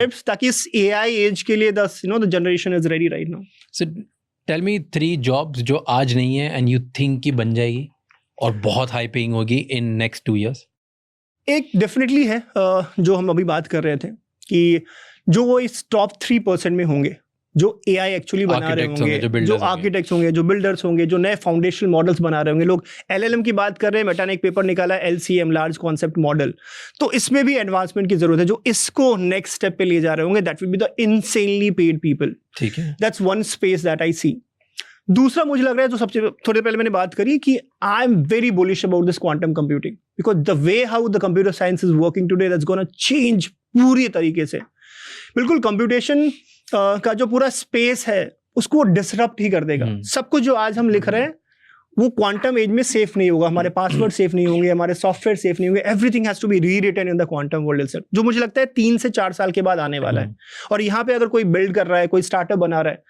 ताकि इस AI as के लिए the generation is ready right now. So tell me 3 jobs जो आज नहीं है and you think कि बन जाएगी और बहुत हाई पेइंग होगी in next 2 years. एक डेफिनेटली है जो हम अभी बात कर रहे थे कि जो वो इस टॉप 3% में होंगे जो AI एक्चुअली बना रहे होंगे, जो आर्किटेक्ट्स होंगे, जो बिल्डर्स होंगे, जो नए फाउंडेशनल मॉडल्स बना रहे होंगे. लोग LLM की बात कर रहे हैं, मेटा ने एक पेपर निकाला है LCM, लार्ज कॉन्सेप्ट मॉडल. तो इसमें भी एडवांसमेंट की जरूरत है. जो इसको नेक्स्ट स्टेप पे ले जा रहे होंगे, that will be the insanely paid people. ठीक है, that's one space that I see. दूसरा मुझे लग रहा है, जो सबसे थोड़े पहले मैंने बात करी कि I am very bullish about this quantum computing, because the way how the computer science is working today, that's gonna change पूरी तरीके से. बिल्कुल कंप्यूटेशन का जो पूरा स्पेस है उसको डिसरप्ट ही कर देगा. सब कुछ जो आज हम लिख रहे हैं वो क्वांटम एज में सेफ नहीं होगा. हमारे पासवर्ड सेफ नहीं होंगे, हमारे सॉफ्टवेयर सेफ नहीं होंगे. Everything has to be rewritten in the quantum world itself, जो मुझे लगता है 3 से 4 साल के बाद आने वाला है. और यहाँ पे अगर कोई बिल्ड कर रहा है, कोई स्टार्टअप बना रहा है,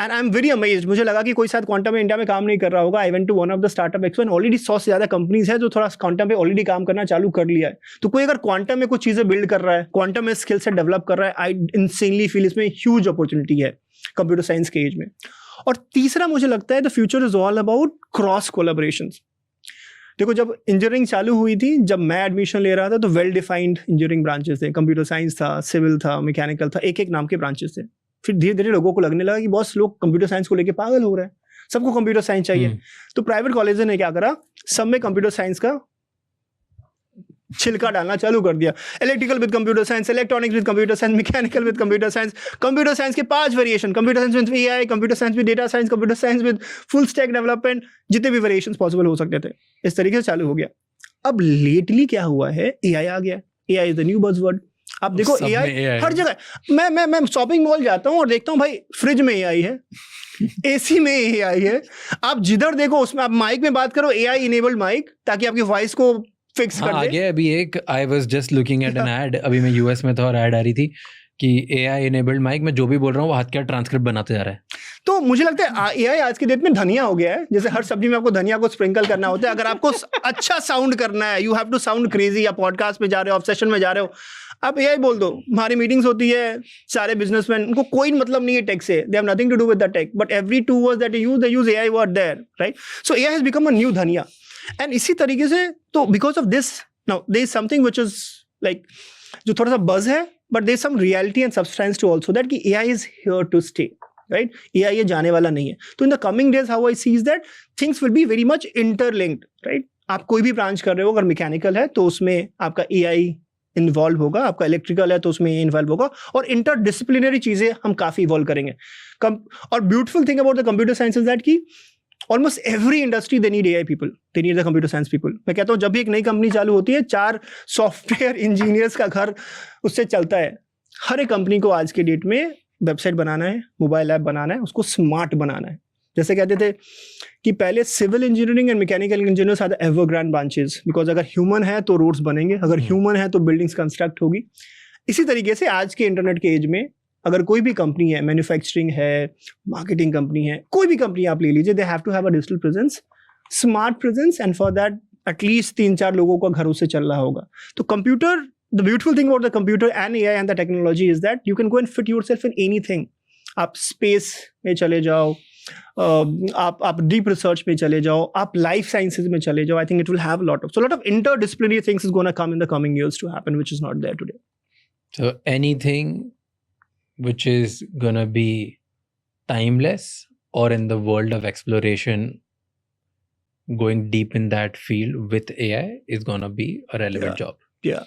and I am very amazed. मुझे लगा कि कोई शायद क्वांटम में इंडिया में काम नहीं कर रहा होगा. I went to one of the startup expo and already 100 से ज्यादा कंपनीज है जो थोड़ा क्वांटम पे ऑलरेडी काम करना चालू कर लिया है. तो कोई अगर क्वांटम में कुछ चीजें बिल्ड कर रहा है, क्वांटम में स्किल सेट डेवलप कर रहा है, आई इंसेनली फील इसमें ह्यूज अपॉर्चुनिटी है कंप्यूटर साइंस के एज में. और तीसरा मुझे लगता है the future is all about cross collaborations. देखो, जब इंजीनियरिंग चालू हुई थी, जब मैं एडमिशन ले रहा था, तो वेल डिफाइंड इंजीनियरिंग ब्रांचेस थे. कंप्यूटर साइंस था, सिविल था, मैकेनिकल था, एक एक नाम के ब्रांचेस थे. फिर धीरे धीरे लोगों को लगने लगा कि बहुत लोग कंप्यूटर साइंस को लेके पागल हो रहे हैं, सबको कंप्यूटर साइंस चाहिए. तो प्राइवेट कॉलेज ने क्या करा, सब में कंप्यूटर साइंस का छिलका डालना चालू कर दिया. Electrical with computer science, electronics with computer science, mechanical with computer science, computer science के 5 variation, computer science with AI, computer science with data science, computer science with full stack development, जितने भी variations possible हो सकते थे, इस तरीके से चालू हो गया. अब लेटली क्या हुआ है, AI आ गया. AI is the new buzzword. आप देखो AI हर जगह. मैं शॉपिंग मॉल जाता हूँ और देखता हूँ भाई फ्रिज में AI है, AC में AI है. आप जिधर देखो उसमें आप माइक में बात करो, AI इनेबल्ड माइक, ताकि आपकी वॉइस को फिक्स कर दे. आगे अभी एक I was just looking at an ad, अभी मैं US में था और ऐड आ रही थी कि AI इनेबल्ड माइक में जो भी बोल रहा हूँ वो हाथ का ट्रांसक्रिप्ट बनाते जा रहा है. तो मुझे लगता है AI आज के डेट में धनिया हो गया है. जैसे हर सब्जी में आपको धनिया को स्प्रिंकल करना होता है. अगर आपको अच्छा साउंड करना है, you have to sound crazy. या पॉडकास्ट में जा रहे हो, ऑब्सेशन में जा रहे हो, आप AI बोल दो. हमारी मीटिंग्स होती है, सारे बिजनेसमैन, उनको कोई मतलब नहीं है टेक से, they have nothing to do with the tech, but every 2 words that they use AI word there, right? So AI has become a new dhaniya. And इसी तरीके से, तो because of this now there is something which is like, जो थोड़ा सा buzz है, but there is some reality and substance too also, that कि AI is here to stay, right? AI ये जाने वाला नहीं है. तो in the coming days how I see is that things will be very much interlinked, right? आप कोई भी ब्रांच कर रहे हो, अगर मैकेनिकल है तो उसमें आपका AI इन्वॉल्व होगा, आपका इलेक्ट्रिकल है तो उसमें ये इन्वॉल्व होगा, और इंटरडिसिप्लिनरी चीजें हम काफी इवॉल्व करेंगे. और beautiful thing about the computer science is that कि almost every industry they need AI people, they need the computer science people. मैं कहता हूँ जब भी एक नई कंपनी चालू होती है, 4 सॉफ्टवेयर इंजीनियर्स का घर उससे चलता है. हर एक कंपनी को आज के डेट में वेबसाइट बनाना है, मोबाइल ऐप बनाना है, उसको स्मार्ट बनाना है. जैसे कहते थे कि पहले civil engineering and mechanical engineers are the evergreen branches, because अगर ह्यूमन है तो रोड्स बनेंगे, अगर ह्यूमन है तो बिल्डिंग्स कंस्ट्रक्ट होगी. इसी तरीके से आज के इंटरनेट के एज में अगर कोई भी कंपनी है, मैन्युफैक्चरिंग है, मार्केटिंग कंपनी है, कोई भी कंपनी आप ले लीजिए, they have to have a digital presence, smart presence, and for that at least 3-4 लोगों का घर उससे चल रहा होगा. तो computer, the beautiful thing about the computer and AI and the technology is that you can go and fit yourself in anything. आप space में चले जाओ, आप डीप रिसर्च में चले जाओ, आप लाइफ साइंसेज में चले जाओ. I think it will have lot of interdisciplinary things is going to come in the coming years to happen, which is not there today. So anything which is going to be timeless or in the world of exploration, going deep in that field with AI is going to be a relevant job. Yeah.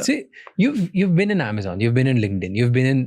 See, you've been in Amazon, you've been in LinkedIn, you've been in